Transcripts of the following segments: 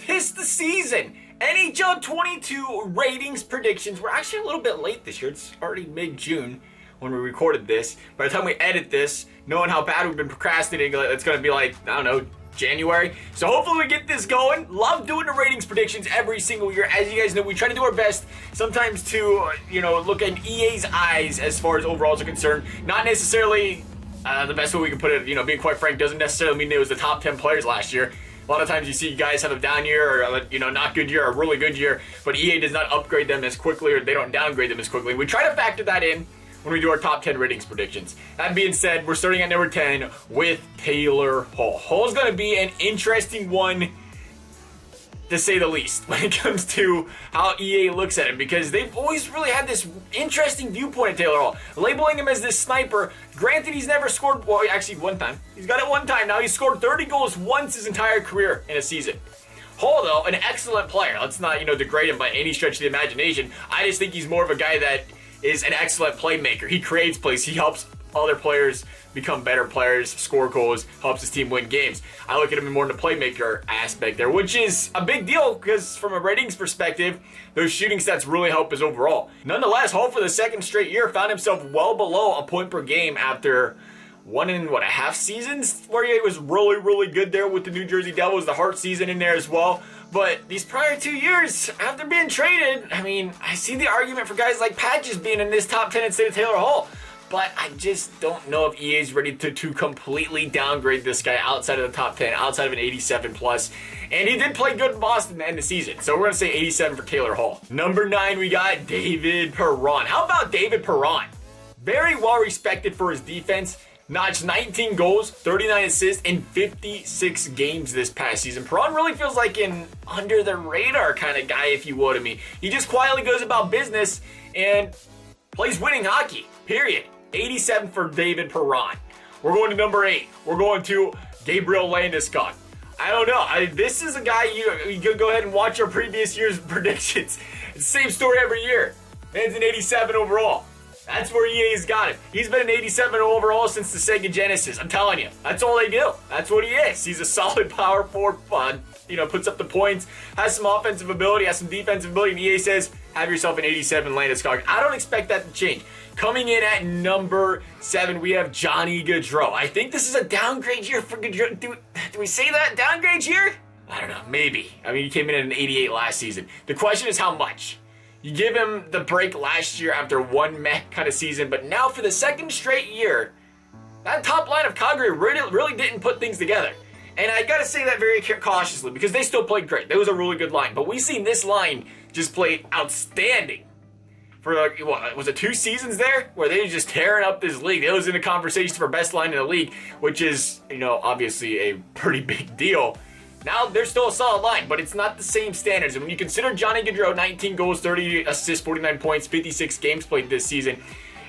'tis the season. NHL 22 ratings predictions. We're actually a little bit late this year. It's already mid-June when we recorded this. By the time we edit this, knowing how bad we've been procrastinating, it's going to be like, I don't know, January. So hopefully we get this going. Love doing the ratings predictions every single year. As you guys know, we try to do our best sometimes to, look in EA's eyes as far as overalls are concerned. Not necessarily the best way we can put it, being quite frank, doesn't necessarily mean it was the top 10 players last year. A lot of times you see guys have a down year or, not good year or a really good year, but EA does not upgrade them as quickly or they don't downgrade them as quickly. We try to factor that in when we do our top 10 ratings predictions. That being said, we're starting at number 10 with Taylor Hall. Hall's going to be an interesting one, to say the least, when it comes to how EA looks at him, because they've always really had this interesting viewpoint of Taylor Hall, labeling him as this sniper. Granted, he's never scored, well, actually one time. He's got it one time now. He's scored 30 goals once his entire career in a season. Hall, though, an excellent player. Let's not, degrade him by any stretch of the imagination. I just think he's more of a guy that is an excellent playmaker. He creates plays. He helps other players become better players, score goals, helps his team win games. I look at him more in the playmaker aspect there, which is a big deal because from a ratings perspective, those shooting stats really help his overall. Nonetheless, Hall for the second straight year found himself well below a point per game after one and a half seasons where he was really, really good there with the New Jersey Devils, the Hart season in there as well. But these prior 2 years, after being traded, I see the argument for guys like Patches being in this top 10 instead of Taylor Hall. But I just don't know if EA is ready to completely downgrade this guy outside of the top 10, outside of an 87 plus. And he did play good in Boston to end the season. So we're going to say 87 for Taylor Hall. Number 9, we got David Perron. How about David Perron? Very well respected for his defense. Notched 19 goals, 39 assists in 56 games this past season. Perron really feels like an under-the-radar kind of guy, if you will, to me. He just quietly goes about business and plays winning hockey, period. 87 for David Perron. We're going to number 8. We're going to Gabriel Landeskog. I don't know. This is a guy you can go ahead and watch our previous year's predictions. It's the same story every year. Man's an 87 overall. That's where EA's got him. He's been an 87 overall since the Sega Genesis. I'm telling you, that's all they do. That's what he is. He's a solid power forward, puts up the points, has some offensive ability, has some defensive ability, and EA says, have yourself an 87 Landeskog. I don't expect that to change. Coming in at number 7, we have Johnny Gaudreau. I think this is a downgrade year for Gaudreau. Do we say that? Downgrade year? I don't know. Maybe. He came in at an 88 last season. The question is how much? You give him the break last year after one meh kind of season, but now for the second straight year, that top line of Calgary really didn't put things together. And I gotta say that very cautiously because they still played great. That was a really good line. But we seen this line just play outstanding for was it 2 seasons there where they were just tearing up this league. It was in the conversation for best line in the league, which is, obviously a pretty big deal. Now, they're still a solid line, but it's not the same standards. And when you consider Johnny Gaudreau, 19 goals, 30 assists, 49 points, 56 games played this season,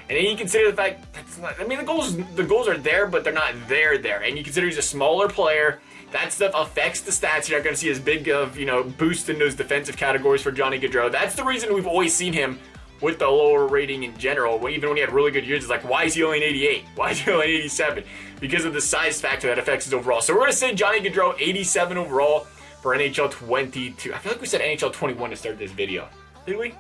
and then you consider the fact that's not, the goals are there, but they're not there. And you consider he's a smaller player, that stuff affects the stats. You're not going to see as big of, boost in those defensive categories for Johnny Gaudreau. That's the reason we've always seen him with the lower rating in general. Even when he had really good years, it's like, why is he only an 88? Why is he only an 87? Because of the size factor that affects his overall. So we're going to say Johnny Gaudreau, 87 overall for NHL 22. I feel like we said NHL 21 to start this video. Did we?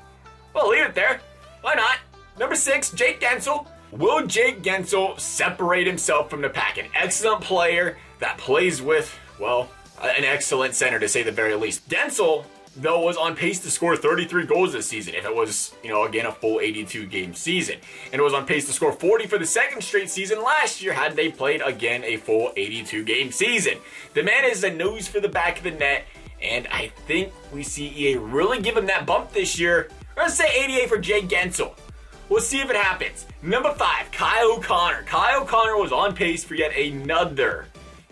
Well, leave it there. Why not? Number 6, Jake Guentzel. Will Jake Guentzel separate himself from the pack? An excellent player that plays with, well, an excellent center to say the very least. Guentzel, though, was on pace to score 33 goals this season if it was, again, a full 82-game season. And it was on pace to score 40 for the second straight season last year had they played, again, a full 82-game season. The man is a nose for the back of the net, and I think we see EA really give him that bump this year. We're going to say 88 for Jake Guentzel. We'll see if it happens. Number 5, Kyle O'Connor. Kyle O'Connor was on pace for yet another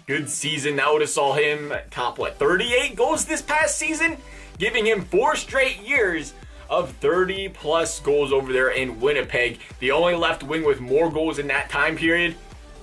good season. That would have saw him top, 38 goals this past season? Giving him 4 straight years of 30-plus goals over there in Winnipeg. The only left wing with more goals in that time period,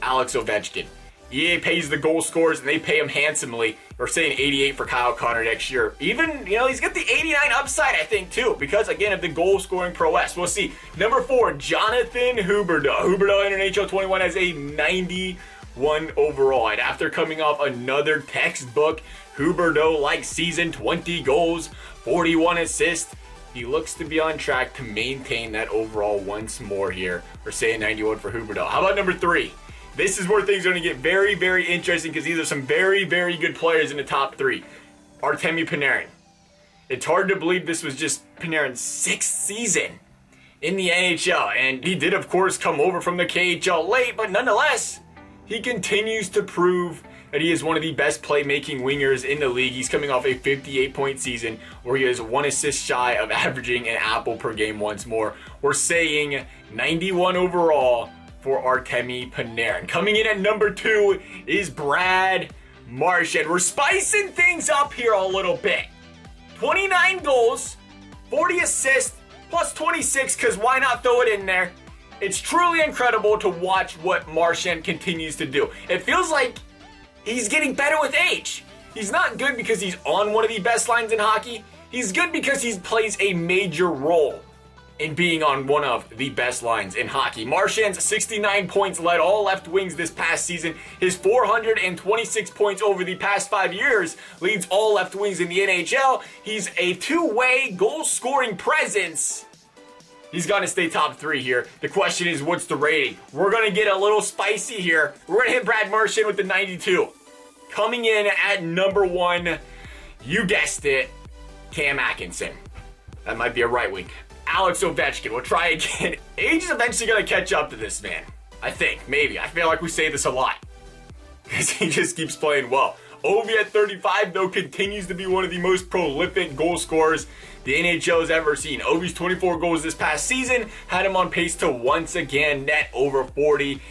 Alex Ovechkin. EA pays the goal scorers, and they pay him handsomely. We're saying 88 for Kyle Connor next year. Even, he's got the 89 upside, I think, too, because, again, of the goal-scoring prowess. We'll see. Number 4, Jonathan Huberdeau. Huberdeau in NHL 21 has a 90 91 overall. And after coming off another textbook Huberdeau-like season, 20 goals, 41 assists, he looks to be on track to maintain that overall once more here. We're saying 91 for Huberdeau. How about number 3? This is where things are going to get very, very interesting because these are some very, very good players in the top 3. Artemi Panarin. It's hard to believe this was just Panarin's 6th season in the NHL. And he did, of course, come over from the KHL late, but nonetheless, he continues to prove that he is one of the best playmaking wingers in the league. He's coming off a 58-point season where he is 1 assist shy of averaging an apple per game once more. We're saying 91 overall for Artemi Panarin. Coming in at number 2 is Brad Marchand. We're spicing things up here a little bit. 29 goals, 40 assists, plus 26, because why not throw it in there? It's truly incredible to watch what Marchand continues to do. It feels like he's getting better with age. He's not good because he's on one of the best lines in hockey. He's good because he plays a major role in being on one of the best lines in hockey. Marchand's 69 points led all left wings this past season. His 426 points over the past 5 years leads all left wings in the NHL. He's a two-way goal-scoring presence. He's going to stay top 3 here. The question is, what's the rating? We're going to get a little spicy here. We're going to hit Brad Marchand with the 92. Coming in at number 1, you guessed it, Cam Atkinson. That might be a right wing. Alex Ovechkin. We'll try again. Age is eventually going to catch up to this man. I think. Maybe. I feel like we say this a lot. Because he just keeps playing well. Ovi at 35, though, continues to be one of the most prolific goal scorers the NHL has ever seen. Ovi's 24 goals this past season had him on pace to once again net over 40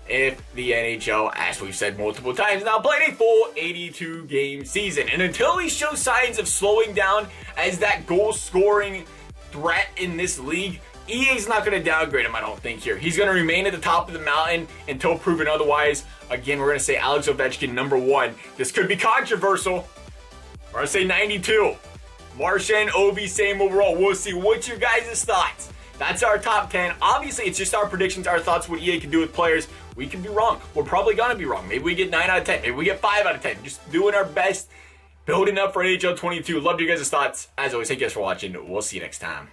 if the NHL, as we've said multiple times now, played a full 82-game season. And until he shows signs of slowing down as that goal-scoring threat in this league, EA's not going to downgrade him, I don't think, here. He's going to remain at the top of the mountain until proven otherwise. Again, we're going to say Alex Ovechkin, number 1. This could be controversial. We're going to say 92. Marchand, Ovi, same overall. We'll see. What's your guys' thoughts? That's our top 10. Obviously, it's just our predictions, our thoughts, what EA can do with players. We can be wrong. We're probably going to be wrong. Maybe we get 9 out of 10. Maybe we get 5 out of 10. Just doing our best, building up for NHL 22. Love your guys' thoughts. As always, thank you guys for watching. We'll see you next time.